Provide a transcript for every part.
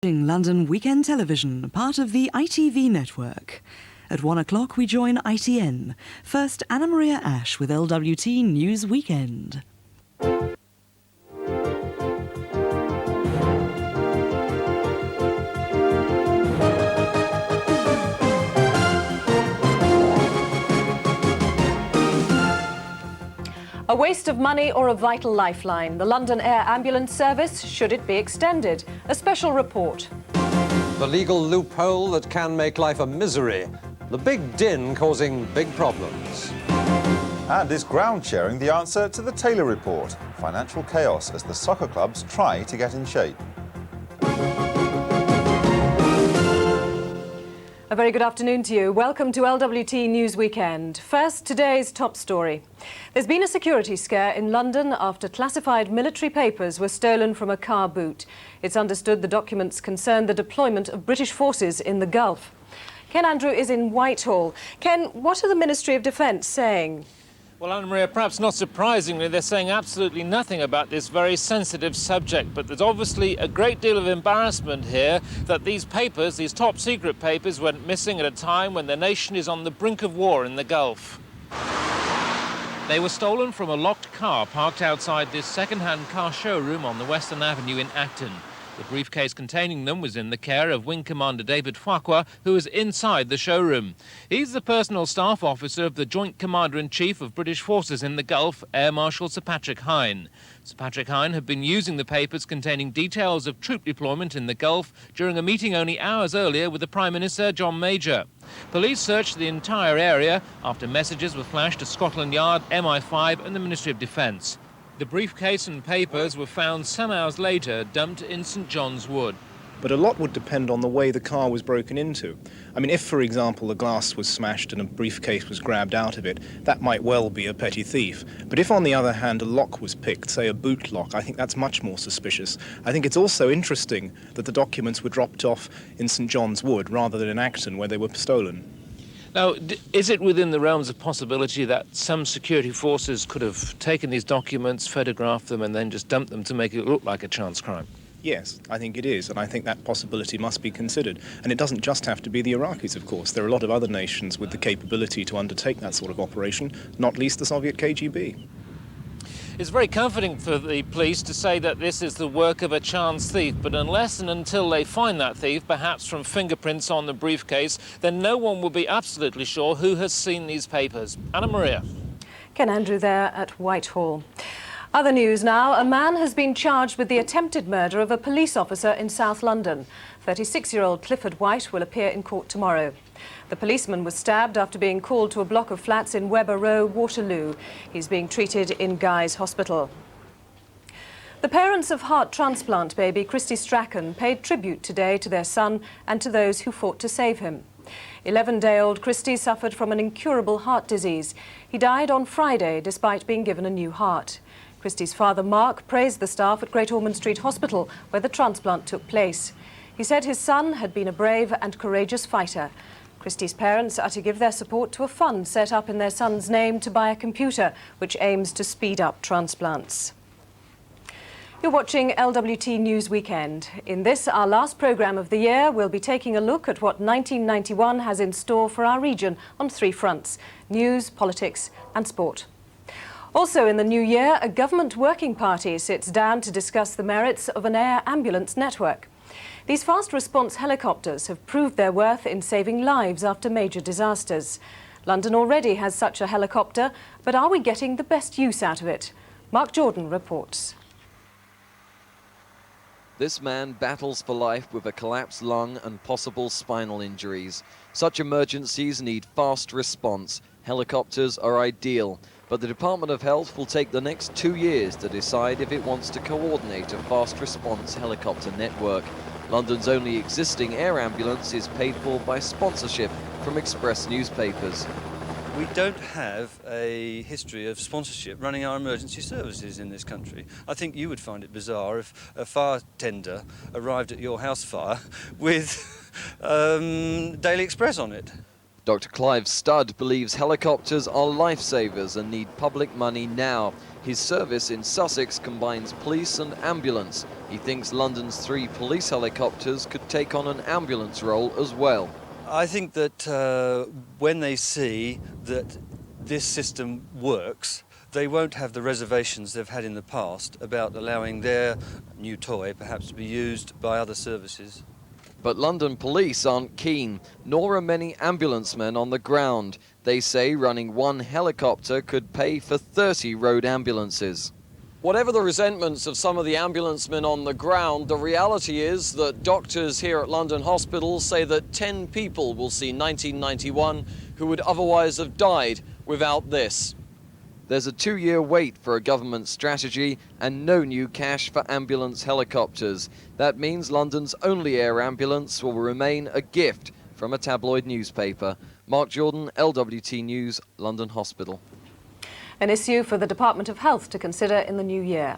London Weekend Television, part of the ITV network. At 1 o'clock we join ITN. First, Anna Maria Ashe with LWT News Weekend. A waste of money or a vital lifeline? The London Air Ambulance Service, should it be extended? A special report. The legal loophole that can make life a misery. The big din causing big problems. And is ground sharing the answer to the Taylor report? Financial chaos as the soccer clubs try to get in shape. A very good afternoon to you. Welcome to LWT News Weekend. First, today's top story. There's been a security scare in London after classified military papers were stolen from a car boot. It's understood the documents concern the deployment of British forces in the Gulf. Ken Andrew is in Whitehall. Ken, what are the Ministry of Defence saying? Well, Anna Maria, perhaps not surprisingly, they're saying absolutely nothing about this very sensitive subject. But there's obviously a great deal of embarrassment here that these papers, these top secret papers, went missing at a time when the nation is on the brink of war in the Gulf. They were stolen from a locked car parked outside this second-hand car showroom on the Western Avenue in Acton. The briefcase containing them was in the care of Wing Commander David Fuqua, who is inside the showroom. He's the personal staff officer of the Joint Commander-in-Chief of British Forces in the Gulf, Air Marshal Sir Patrick Hine. Sir Patrick Hine had been using the papers containing details of troop deployment in the Gulf during a meeting only hours earlier with the Prime Minister, John Major. Police searched the entire area after messages were flashed to Scotland Yard, MI5 and the Ministry of Defence. The briefcase and papers were found some hours later, dumped in St John's Wood. But a lot would depend on the way the car was broken into. I mean, if, for example, the glass was smashed and a briefcase was grabbed out of it, that might well be a petty thief. But if, on the other hand, a lock was picked, say a boot lock, I think that's much more suspicious. I think it's also interesting that the documents were dropped off in St John's Wood rather than in Acton, where they were stolen. Now, is it within the realms of possibility that some security forces could have taken these documents, photographed them, and then just dumped them to make it look like a chance crime? Yes, I think it is, and I think that possibility must be considered. And it doesn't just have to be the Iraqis, of course. There are a lot of other nations with the capability to undertake that sort of operation, not least the Soviet KGB. It's very comforting for the police to say that this is the work of a chance thief, but unless and until they find that thief, perhaps from fingerprints on the briefcase, then no one will be absolutely sure who has seen these papers. Anna Maria. Ken Andrew there at Whitehall. Other news now. A man has been charged with the attempted murder of a police officer in South London. 36-year-old Clifford White will appear in court tomorrow. The policeman was stabbed after being called to a block of flats in Weber Row, Waterloo. He's being treated in Guy's Hospital. The parents of heart transplant baby Christy Strachan paid tribute today to their son and to those who fought to save him. 11-day-old Christy suffered from an incurable heart disease. He died on Friday despite being given a new heart. Christy's father, Mark, praised the staff at Great Ormond Street Hospital, where the transplant took place. He said his son had been a brave and courageous fighter. Christy's parents are to give their support to a fund set up in their son's name to buy a computer, which aims to speed up transplants. You're watching LWT News Weekend. In this, our last programme of the year, we'll be taking a look at what 1991 has in store for our region on three fronts: news, politics and sport. Also in the new year, a government working party sits down to discuss the merits of an air ambulance network. These fast response helicopters have proved their worth in saving lives after major disasters. London already has such a helicopter, but are we getting the best use out of it? Mark Jordan reports. This man battles for life with a collapsed lung and possible spinal injuries. Such emergencies need fast response. Helicopters are ideal, but the Department of Health will take the next 2 years to decide if it wants to coordinate a fast response helicopter network. London's only existing air ambulance is paid for by sponsorship from Express newspapers. We don't have a history of sponsorship running our emergency services in this country. I think you would find it bizarre if a fire tender arrived at your house fire with Daily Express on it. Dr. Clive Studd believes helicopters are lifesavers and need public money now. His service in Sussex combines police and ambulance. He thinks London's 3 police helicopters could take on an ambulance role as well. I think that when they see that this system works, they won't have the reservations they've had in the past about allowing their new toy perhaps to be used by other services. But London police aren't keen, nor are many ambulance men on the ground. They say running 1 helicopter could pay for 30 road ambulances. Whatever the resentments of some of the ambulance men on the ground, the reality is that doctors here at London hospitals say that 10 people will see 1991 who would otherwise have died without this. There's a 2-year wait for a government strategy and no new cash for ambulance helicopters. That means London's only air ambulance will remain a gift from a tabloid newspaper. Mark Jordan, LWT News, London Hospital. An issue for the Department of Health to consider in the new year.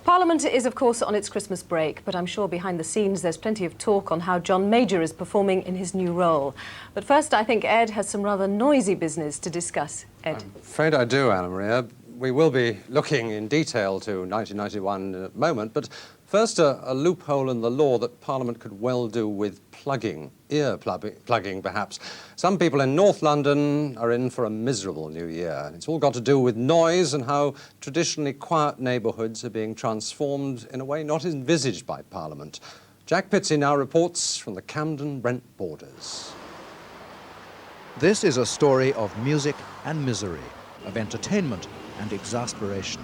Parliament is, of course, on its Christmas break, but I'm sure behind the scenes there's plenty of talk on how John Major is performing in his new role. But first, I think Ed has some rather noisy business to discuss. Ed. I'm afraid I do, Anna Maria. We will be looking in detail to 1991 in a moment, but first a loophole in the law that Parliament could well do with plugging, plugging perhaps. Some people in North London are in for a miserable new year. It's all got to do with noise and how traditionally quiet neighbourhoods are being transformed in a way not envisaged by Parliament. Jack Pitsey now reports from the Camden-Brent borders. This is a story of music and misery, of entertainment and exasperation.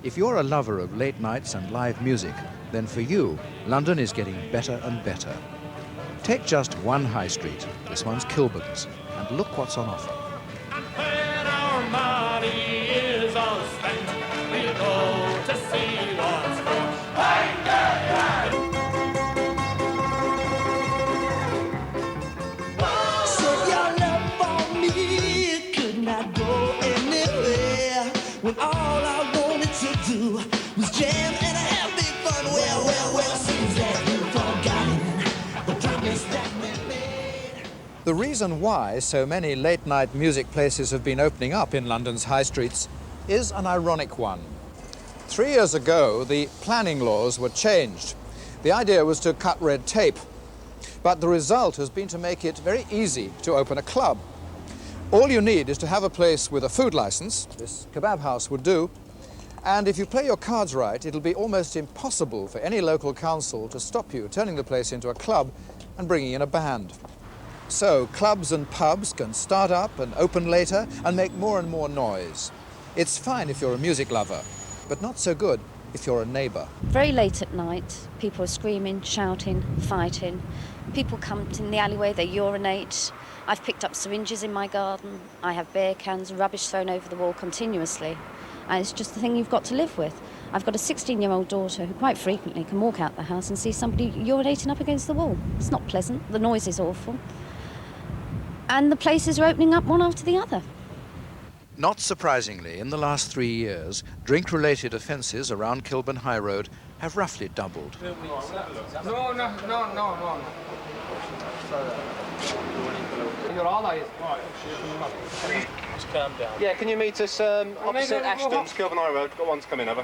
If you're a lover of late nights and live music, then for you, London is getting better and better. Take just one high street, this one's Kilburn's, and look what's on offer. And when our money is all spent, we'll go to see what's going. So your love for me could not go anywhere when all I wanted to do was jam and have big fun. Well, seems that you've forgotten the promise that we made. The reason why so many late-night music places have been opening up in London's high streets is an ironic one. 3 years ago, the planning laws were changed. The idea was to cut red tape, but the result has been to make it very easy to open a club. All you need is to have a place with a food license, this kebab house would do, and if you play your cards right, it'll be almost impossible for any local council to stop you turning the place into a club and bringing in a band. So clubs and pubs can start up and open later and make more and more noise. It's fine if you're a music lover, but not so good if you're a neighbour. Very late at night, people are screaming, shouting, fighting. People come in the alleyway, they urinate. I've picked up syringes in my garden. I have beer cans, rubbish thrown over the wall continuously. And it's just the thing you've got to live with. I've got a 16-year-old daughter who quite frequently can walk out the house and see somebody urinating up against the wall. It's not pleasant. The noise is awful. And the places are opening up one after the other. Not surprisingly, in the last 3 years, drink-related offences around Kilburn High Road have roughly doubled. No. Your ally is... Just calm down. Yeah, can you meet us opposite Ashton's, Kilburn High Road? Got one to come in, have I?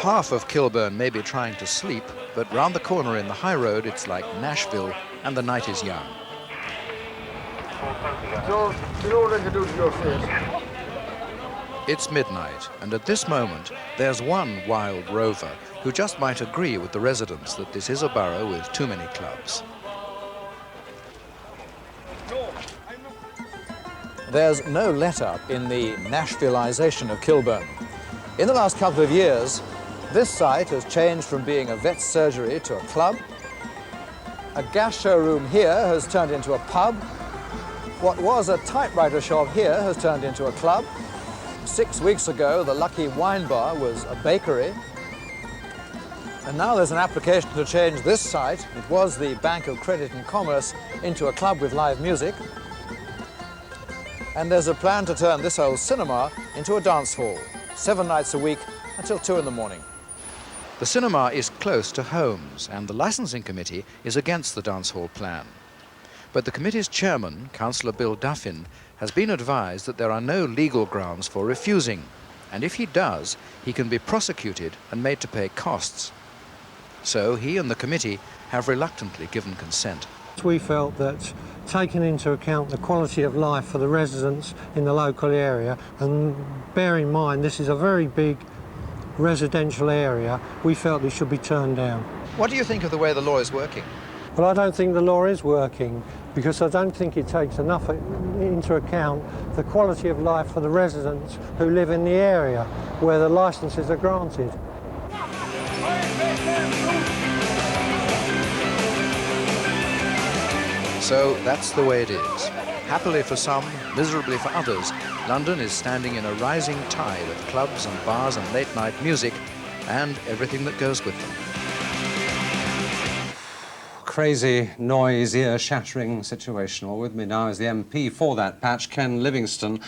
Half of Kilburn may be trying to sleep, but round the corner in the High Road it's like Nashville and the night is young. So, you know what I can do to your face? It's midnight, and at this moment there's one wild rover who just might agree with the residents that this is a borough with too many clubs. There's no let-up in the Nashvilleization of Kilburn. In the last couple of years, this site has changed from being a vet surgery to a club. A gas showroom here has turned into a pub. What was a typewriter shop here has turned into a club. 6 weeks ago, the Lucky Wine Bar was a bakery. And now there's an application to change this site, it was the Bank of Credit and Commerce, into a club with live music. And there's a plan to turn this old cinema into a dance hall. 7 nights a week until 2 in the morning. The cinema is close to homes, and the licensing committee is against the dance hall plan. But the committee's chairman, Councillor Bill Duffin, has been advised that there are no legal grounds for refusing, and if he does, he can be prosecuted and made to pay costs. So he and the committee have reluctantly given consent. We felt that taking into account the quality of life for the residents in the local area, and bear in mind this is a very big residential area, we felt it should be turned down. What do you think of the way the law is working? Well, I don't think the law is working, because I don't think it takes enough into account the quality of life for the residents who live in the area where the licences are granted. So that's the way it is. Happily for some, miserably for others, London is standing in a rising tide of clubs and bars and late-night music and everything that goes with them. Crazy, noise, ear-shattering situation. Well, with me now is the MP for that patch, Ken Livingstone.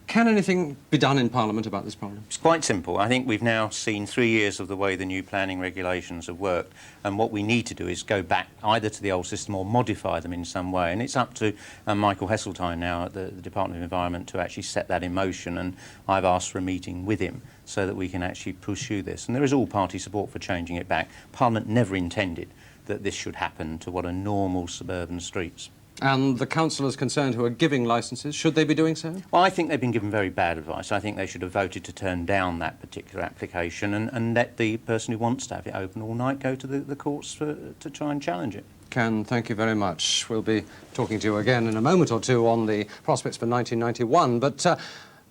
Can anything be done in Parliament about this problem? It's quite simple. I think we've now seen 3 years of the way the new planning regulations have worked, and what we need to do is go back either to the old system or modify them in some way, and it's up to Michael Heseltine now at the Department of Environment to actually set that in motion, and I've asked for a meeting with him so that we can actually pursue this. And there is all-party support for changing it back. Parliament never intended that this should happen to what are normal suburban streets. And the councillors concerned who are giving licences, should they be doing so? Well, I think they've been given very bad advice. I think they should have voted to turn down that particular application and let the person who wants to have it open all night go to the courts to try and challenge it. Ken, thank you very much. We'll be talking to you again in a moment or two on the prospects for 1991, but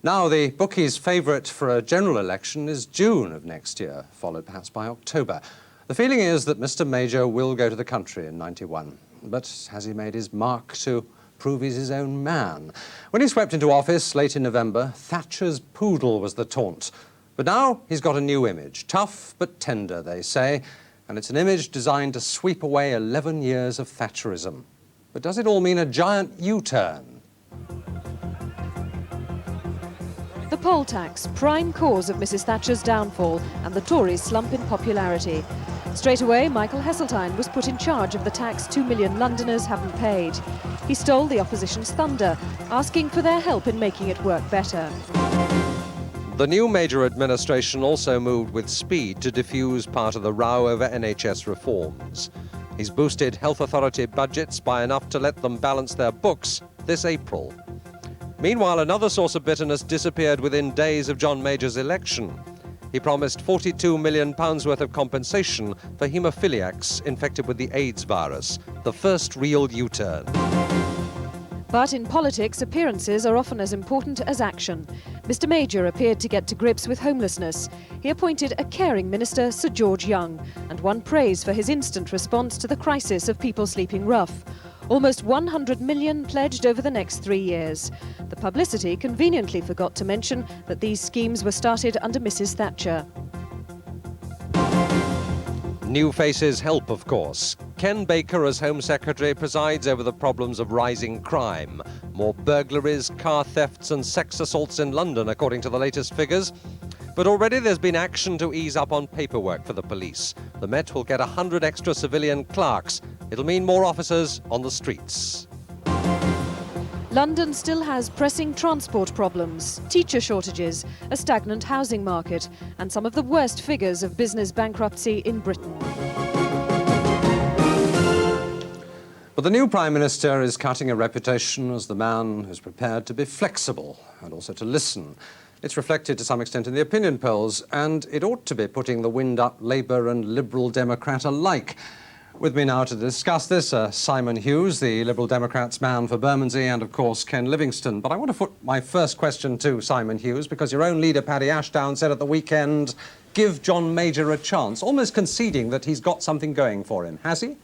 now the bookies' favourite for a general election is June of next year, followed perhaps by October. The feeling is that Mr Major will go to the country in 91. But has he made his mark to prove he's his own man? When he swept into office late in November, Thatcher's poodle was the taunt. But now he's got a new image. Tough but tender, they say. And it's an image designed to sweep away 11 years of Thatcherism. But does it all mean a giant U-turn? The poll tax, prime cause of Mrs Thatcher's downfall and the Tories' slump in popularity. Straight away, Michael Heseltine was put in charge of the tax 2 million Londoners haven't paid. He stole the opposition's thunder, asking for their help in making it work better. The new Major administration also moved with speed to defuse part of the row over NHS reforms. He's boosted health authority budgets by enough to let them balance their books this April. Meanwhile, another source of bitterness disappeared within days of John Major's election. He promised £42 million worth of compensation for haemophiliacs infected with the AIDS virus, the first real U-turn. But in politics, appearances are often as important as action. Mr Major appeared to get to grips with homelessness. He appointed a caring minister, Sir George Young, and won praise for his instant response to the crisis of people sleeping rough. Almost 100 million pledged over the next 3 years. The publicity conveniently forgot to mention that these schemes were started under Mrs Thatcher. New faces help, of course. Ken Baker, as Home Secretary, presides over the problems of rising crime. More burglaries, car thefts and sex assaults in London, according to the latest figures. But already there's been action to ease up on paperwork for the police. The Met will get 100 extra civilian clerks. It'll mean more officers on the streets. London still has pressing transport problems, teacher shortages, a stagnant housing market, and some of the worst figures of business bankruptcy in Britain. But the new Prime Minister is cutting a reputation as the man who's prepared to be flexible and also to listen. It's reflected to some extent in the opinion polls, and it ought to be putting the wind up Labour and Liberal Democrat alike. With me now to discuss this, Simon Hughes, the Liberal Democrats man for Bermondsey, and of course Ken Livingstone. But I want to put my first question to Simon Hughes, because your own leader, Paddy Ashdown, said at the weekend, give John Major a chance, almost conceding that he's got something going for him. Has he?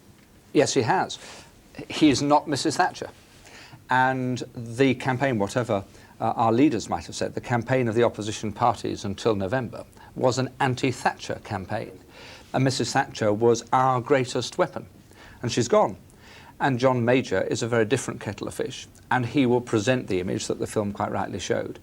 Yes, he has. He's not Mrs Thatcher. And the campaign, whatever our leaders might have said, the campaign of the opposition parties until November was an anti-Thatcher campaign. And Mrs Thatcher was our greatest weapon. And she's gone. And John Major is a very different kettle of fish. And he will present the image that the film quite rightly showed.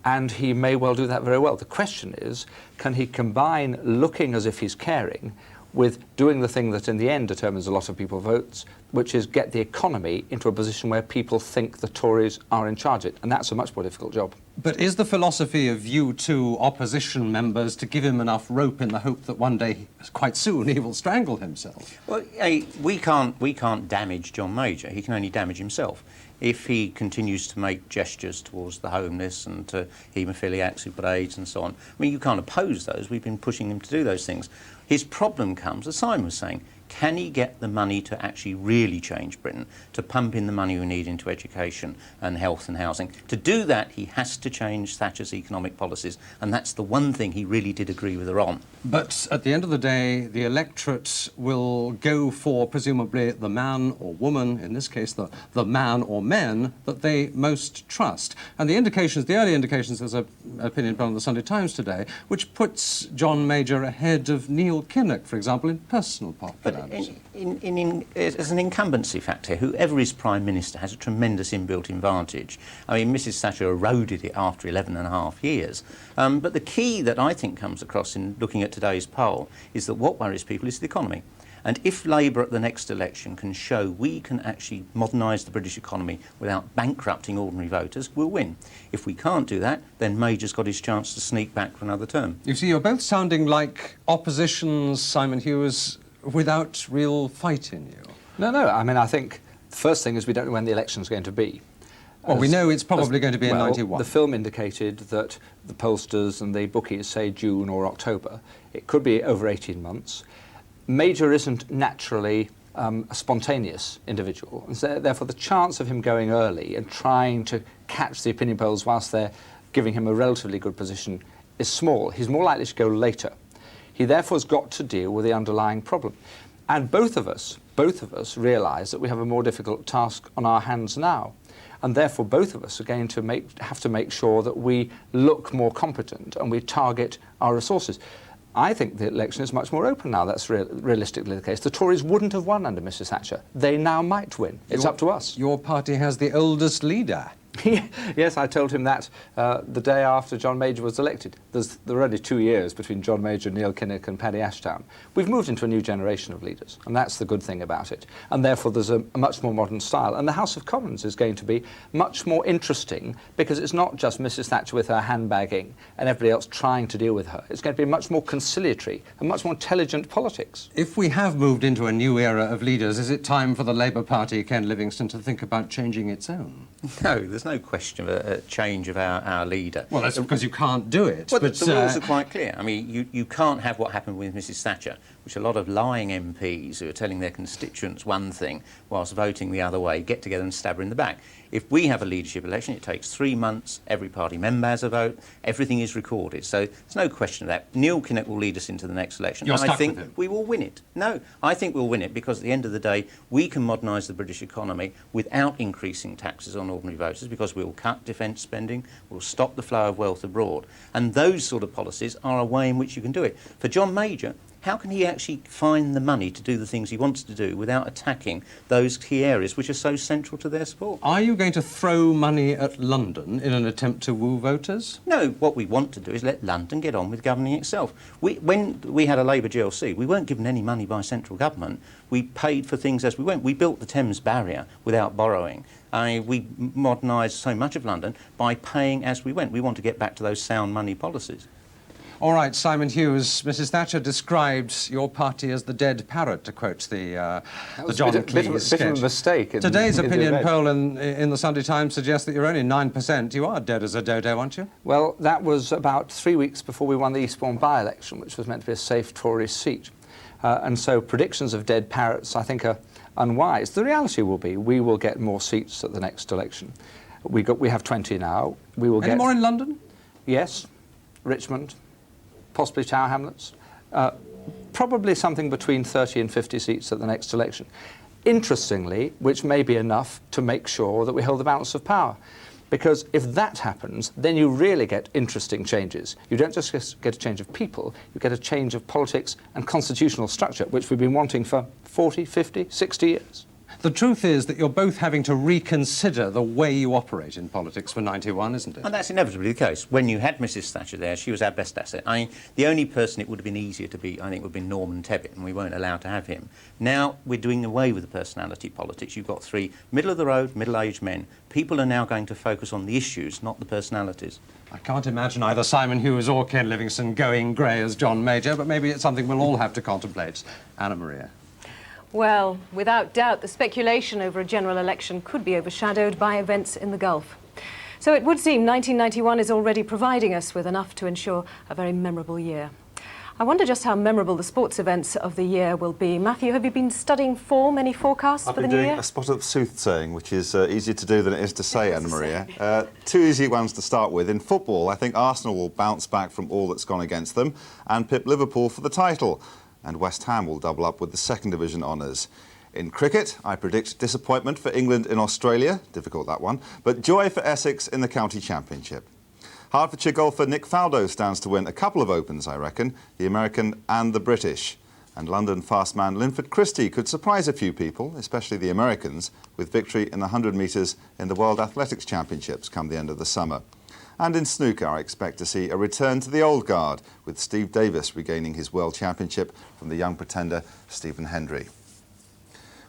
And he may well do that very well. The question is, can he combine looking as if he's caring with doing the thing that in the end determines a lot of people's votes, which is get the economy into a position where people think the Tories are in charge of it. And that's a much more difficult job. But is the philosophy of you two opposition members to give him enough rope in the hope that one day, quite soon, he will strangle himself? Well, we can't damage John Major. He can only damage himself. If he continues to make gestures towards the homeless and to haemophiliacs who've got AIDS and so on, I mean, you can't oppose those. We've been pushing him to do those things. His problem comes, as Simon was saying, can he get the money to actually really change Britain, to pump in the money we need into education and health and housing? To do that, he has to change Thatcher's economic policies, and that's the one thing he really did agree with her on. But at the end of the day, the electorate will go for, presumably, the man or woman, in this case, the man or men that they most trust. And the indications, the early indications, there's an opinion poll in the Sunday Times today, which puts John Major ahead of Neil Kinnock, for example, in personal popularity. As an incumbency factor, whoever is Prime Minister has a tremendous inbuilt advantage. I mean, Mrs Thatcher eroded it after 11.5 years. But the key that I think comes across in looking at today's poll is that what worries people is the economy. And if Labour at the next election can show we can actually modernise the British economy without bankrupting ordinary voters, we'll win. If we can't do that, then Major's got his chance to sneak back for another term. You see, you're both sounding like oppositions, Simon Hughes, without real fight in you. No, I mean, I think the first thing is we don't know when the election's going to be. Well, we know it's probably going to be in 91. The film indicated that the pollsters and the bookies say June or October. It could be over 18 months. Major isn't naturally a spontaneous individual, and so therefore the chance of him going early and trying to catch the opinion polls whilst they're giving him a relatively good position is small. He's more likely to go later. He therefore has got to deal with the underlying problem. And both of us realise that we have a more difficult task on our hands now. And therefore both of us are going to have to make sure that we look more competent and we target our resources. I think the election is much more open now. That's realistically the case. The Tories wouldn't have won under Mrs Thatcher. They now might win. It's up to us. Your party has the oldest leader. Yes, I told him that the day after John Major was elected. There are only 2 years between John Major, Neil Kinnock and Paddy Ashdown. We've moved into a new generation of leaders, and that's the good thing about it. And therefore there's a much more modern style. And the House of Commons is going to be much more interesting because it's not just Mrs Thatcher with her handbagging and everybody else trying to deal with her. It's going to be much more conciliatory and much more intelligent politics. If we have moved into a new era of leaders, is it time for the Labour Party, Ken Livingstone, to think about changing its own? No, there's no question of a change of our leader. Well, that's because you can't do it. Well, but the rules are quite clear. I mean, you can't have what happened with Mrs Thatcher, which a lot of lying MPs who are telling their constituents one thing whilst voting the other way get together and stab her in the back. If we have a leadership election, it takes 3 months, every party member has a vote, everything is recorded. So there's no question of that. Neil Kinnock will lead us into the next election. You're and stuck I think with him. we will win it. No, I think we'll win it because at the end of the day, we can modernise the British economy without increasing taxes on ordinary voters because we'll cut defence spending, we'll stop the flow of wealth abroad. And those sort of policies are a way in which you can do it. For John Major, how can he actually find the money to do the things he wants to do without attacking those key areas which are so central to their support? Are you going to throw money at London in an attempt to woo voters? No, what we want to do is let London get on with governing itself. When we had a Labour GLC, we weren't given any money by central government. We paid for things as we went. We built the Thames Barrier without borrowing. We modernised so much of London by paying as we went. We want to get back to those sound money policies. All right, Simon Hughes, Mrs Thatcher described your party as the dead parrot, to quote the John Cleese sketch. Bit of a mistake. Today's opinion poll in the Sunday Times suggests that you're only 9%. You are dead as a dodo, aren't you? Well, that was about 3 weeks before we won the Eastbourne by-election, which was meant to be a safe Tory seat. And so predictions of dead parrots, I think, are unwise. The reality will be we will get more seats at the next election. We have 20 now. We will Any more in London? Yes, Richmond, possibly Tower Hamlets, probably something between 30 and 50 seats at the next election. Interestingly, which may be enough to make sure that we hold the balance of power. Because if that happens, then you really get interesting changes. You don't just get a change of people, you get a change of politics and constitutional structure, which we've been wanting for 40, 50, 60 years. The truth is that you're both having to reconsider the way you operate in politics for 91, isn't it? And that's inevitably the case. When you had Mrs Thatcher there, she was our best asset. I mean, the only person it would have been easier to beat, I think, would have been Norman Tebbit, and we weren't allowed to have him. Now we're doing away with the personality politics. You've got three middle-of-the-road, middle-aged men. People are now going to focus on the issues, not the personalities. I can't imagine either Simon Hughes or Ken Livingstone going grey as John Major, but maybe it's something we'll all have to contemplate. Anna Maria. Well, without doubt, the speculation over a general election could be overshadowed by events in the Gulf. So it would seem 1991 is already providing us with enough to ensure a very memorable year. I wonder just how memorable the sports events of the year will be. Matthew, have you been studying any forecasts for the new year? I've been doing a spot of soothsaying, which is easier to do than it is to say, Anna Maria. Two easy ones to start with. In football, I think Arsenal will bounce back from all that's gone against them and pip Liverpool for the title. And West Ham will double up with the second division honours. In cricket, I predict disappointment for England in Australia, difficult that one, but joy for Essex in the county championship. Hertfordshire golfer Nick Faldo stands to win a couple of Opens, I reckon, the American and the British. And London fastman Linford Christie could surprise a few people, especially the Americans, with victory in the 100 metres in the World Athletics Championships come the end of the summer. And in snooker, I expect to see a return to the old guard, with Steve Davis regaining his World Championship from the young pretender Stephen Hendry.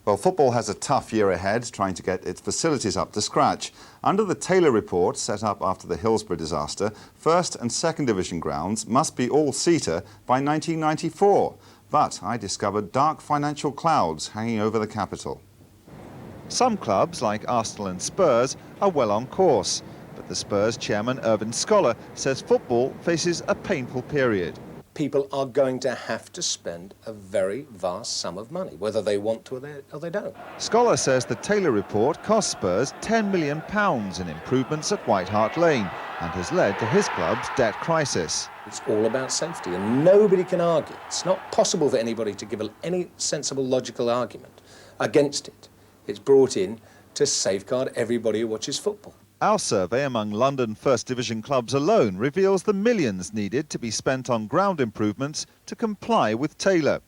Well, football has a tough year ahead, trying to get its facilities up to scratch. Under the Taylor report, set up after the Hillsborough disaster, first and second division grounds must be all-seater by 1994. But I discovered dark financial clouds hanging over the capital. Some clubs, like Arsenal and Spurs, are well on course. But the Spurs chairman, Irvin Scholar, says football faces a painful period. People are going to have to spend a very vast sum of money, whether they want to or they don't. Scholar says the Taylor report cost Spurs £10 million in improvements at White Hart Lane and has led to his club's debt crisis. It's all about safety, and nobody can argue. It's not possible for anybody to give any sensible, logical argument against it. It's brought in to safeguard everybody who watches football. Our survey among London First Division clubs alone reveals the millions needed to be spent on ground improvements to comply with Taylor.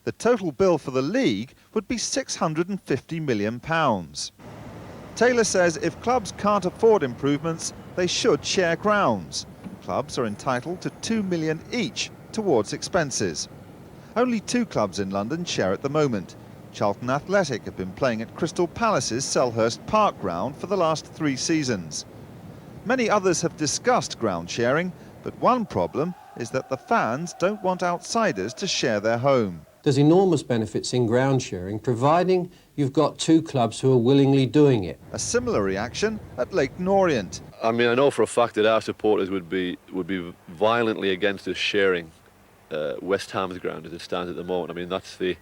The total bill for the league would be £650 million. Taylor says if clubs can't afford improvements, they should share grounds. Clubs are entitled to £2 million each towards expenses. Only 2 clubs in London share at the moment. Charlton Athletic have been playing at Crystal Palace's Selhurst Park ground for the last 3 seasons. Many others have discussed ground sharing, but one problem is that the fans don't want outsiders to share their home. There's enormous benefits in ground sharing, providing you've got 2 clubs who are willingly doing it. A similar reaction at Leyton Orient. I mean, I know for a fact that our supporters would be violently against us sharing West Ham's ground as it stands at the moment. I mean, that's the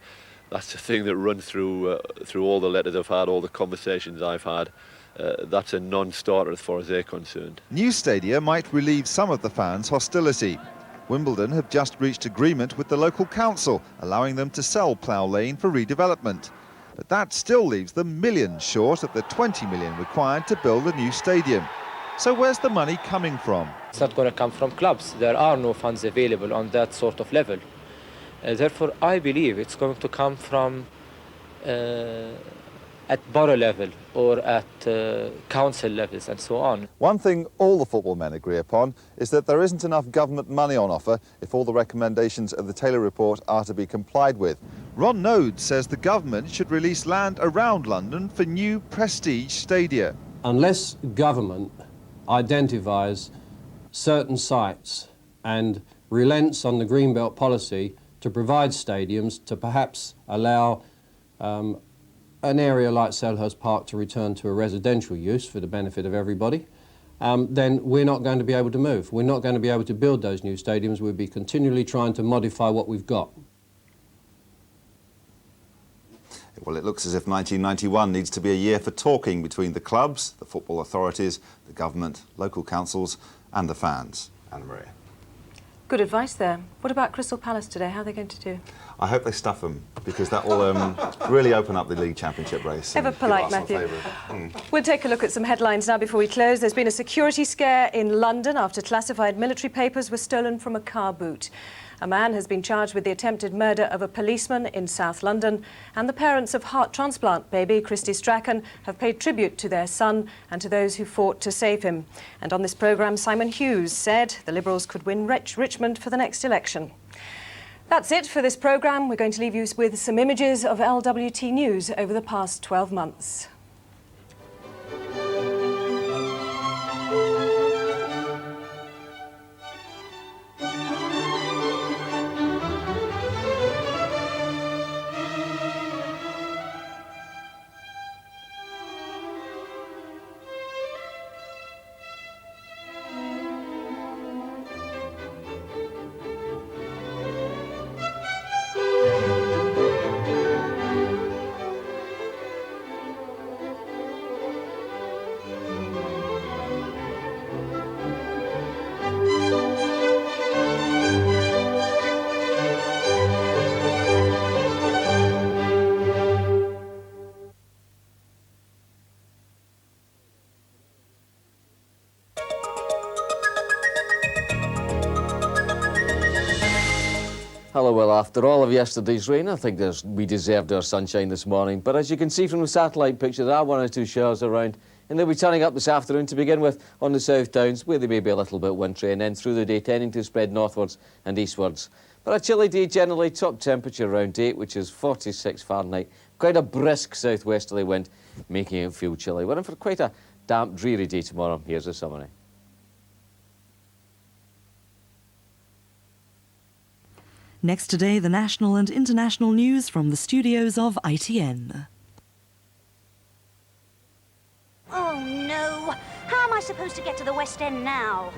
thing that runs through all the letters I've had, all the conversations I've had. That's a non-starter as far as they're concerned. New stadia might relieve some of the fans' hostility. Wimbledon have just reached agreement with the local council, allowing them to sell Plough Lane for redevelopment. But that still leaves them millions short of the 20 million required to build a new stadium. So where's the money coming from? It's not going to come from clubs. There are no funds available on that sort of level. Therefore, I believe it's going to come from at borough level or at council levels and so on. One thing all the football men agree upon is that there isn't enough government money on offer if all the recommendations of the Taylor report are to be complied with. Ron Node says the government should release land around London for new prestige stadia. Unless government identifies certain sites and relents on the Greenbelt policy to provide stadiums to perhaps allow an area like Selhurst Park to return to a residential use for the benefit of everybody, then we're not going to be able to move. We're not going to be able to build those new stadiums. We'll be continually trying to modify what we've got. Well, it looks as if 1991 needs to be a year for talking between the clubs, the football authorities, the government, local councils and the fans. Anna Maria. Good advice there. What about Crystal Palace today? How are they going to do? I hope they stuff them, because that will really open up the league championship race. Ever polite, Matthew. We'll take a look at some headlines now before we close. There's been a security scare in London after classified military papers were stolen from a car boot. A man has been charged with the attempted murder of a policeman in South London, and the parents of heart transplant baby Christy Strachan have paid tribute to their son and to those who fought to save him. And on this programme, Simon Hughes said the Liberals could win Richmond for the next election. That's it for this programme. We're going to leave you with some images of LWT news over the past 12 months. Hello, well, after all of yesterday's rain, I think we deserved our sunshine this morning. But as you can see from the satellite picture, there are one or two showers around, and they'll be turning up this afternoon to begin with on the South Downs, where they may be a little bit wintry, and then through the day tending to spread northwards and eastwards. But a chilly day generally, top temperature around 8, which is 46 Fahrenheit. Quite a brisk southwesterly wind, making it feel chilly. We're in for quite a damp, dreary day tomorrow. Here's a summary. Next today, the national and international news from the studios of ITN. Oh no! How am I supposed to get to the West End now?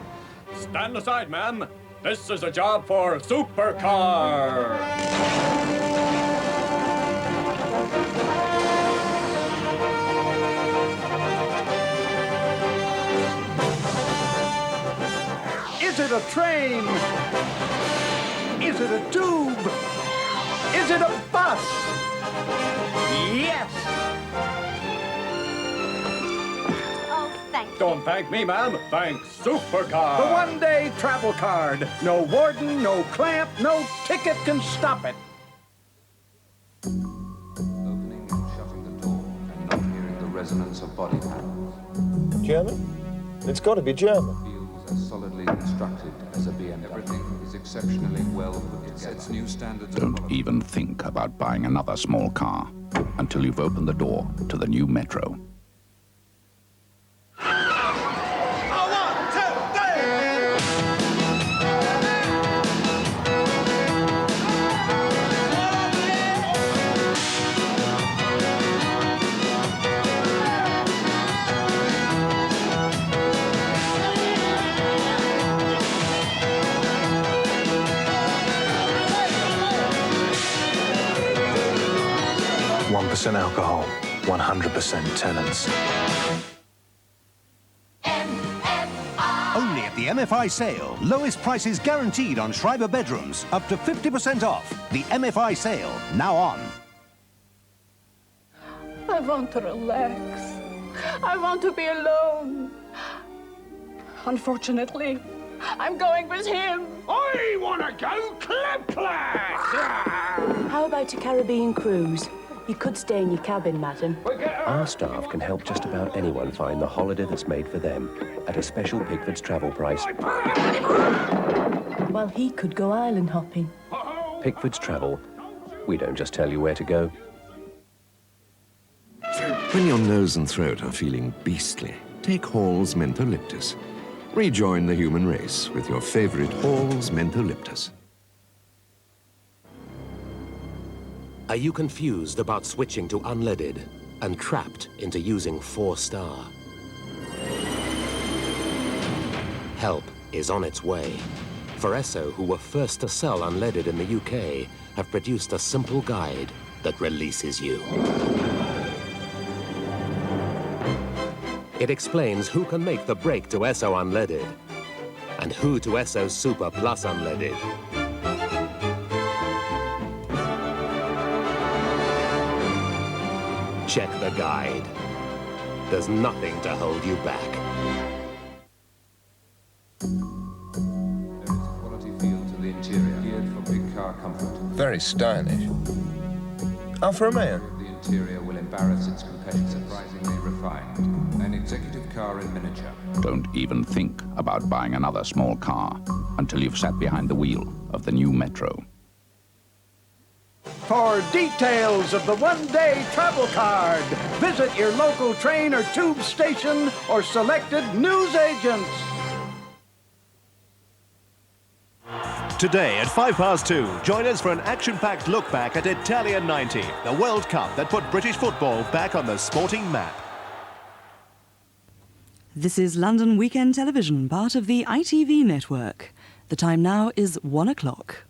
Stand aside, ma'am. This is a job for Supercar. Is it a train? Is it a tube? Is it a bus? Yes! Oh, thank you. Don't thank me, ma'am. Thank Supercar. The one-day travel card. No warden, no clamp, no ticket can stop it. Opening and shutting the door and not hearing the resonance of body panels. German? It's got to be German. Feels as solidly constructed as a BMW. Everything is exceptionally well put together. It sets new standards. Don't even think about buying another small car until you've opened the door to the new Metro. Alcohol, 100% Tennent's. Only at the MFI sale. Lowest prices guaranteed on Schreiber bedrooms. Up to 50% off. The MFI sale, now on. I want to relax. I want to be alone. Unfortunately, I'm going with him. I want to go club-class! How about a Caribbean cruise? You could stay in your cabin, madam. Our staff can help just about anyone find the holiday that's made for them at a special Pickfords Travel price. Well, he could go island hopping. Pickfords Travel. We don't just tell you where to go. When your nose and throat are feeling beastly, take Hall's Mentholyptus. Rejoin the human race with your favorite Hall's Mentholyptus. Are you confused about switching to unleaded and trapped into using 4-star? Help is on its way. For Esso, who were first to sell unleaded in the UK, have produced a simple guide that releases you. It explains who can make the break to Esso unleaded and who to Esso Super Plus unleaded. Check the guide. There's nothing to hold you back. There is a quality feel to the interior, geared Very stylish. Alfa Romeo. The interior will embarrass its competitors. Surprisingly refined. An executive car in miniature. Don't even think about buying another small car until you've sat behind the wheel of the new Metro. For details of the one-day Travelcard, visit your local train or tube station or selected news agents. Today at 2:05, join us for an action-packed look back at Italia 90, the World Cup that put British football back on the sporting map. This is London Weekend Television, part of the ITV network. The time now is 1 o'clock.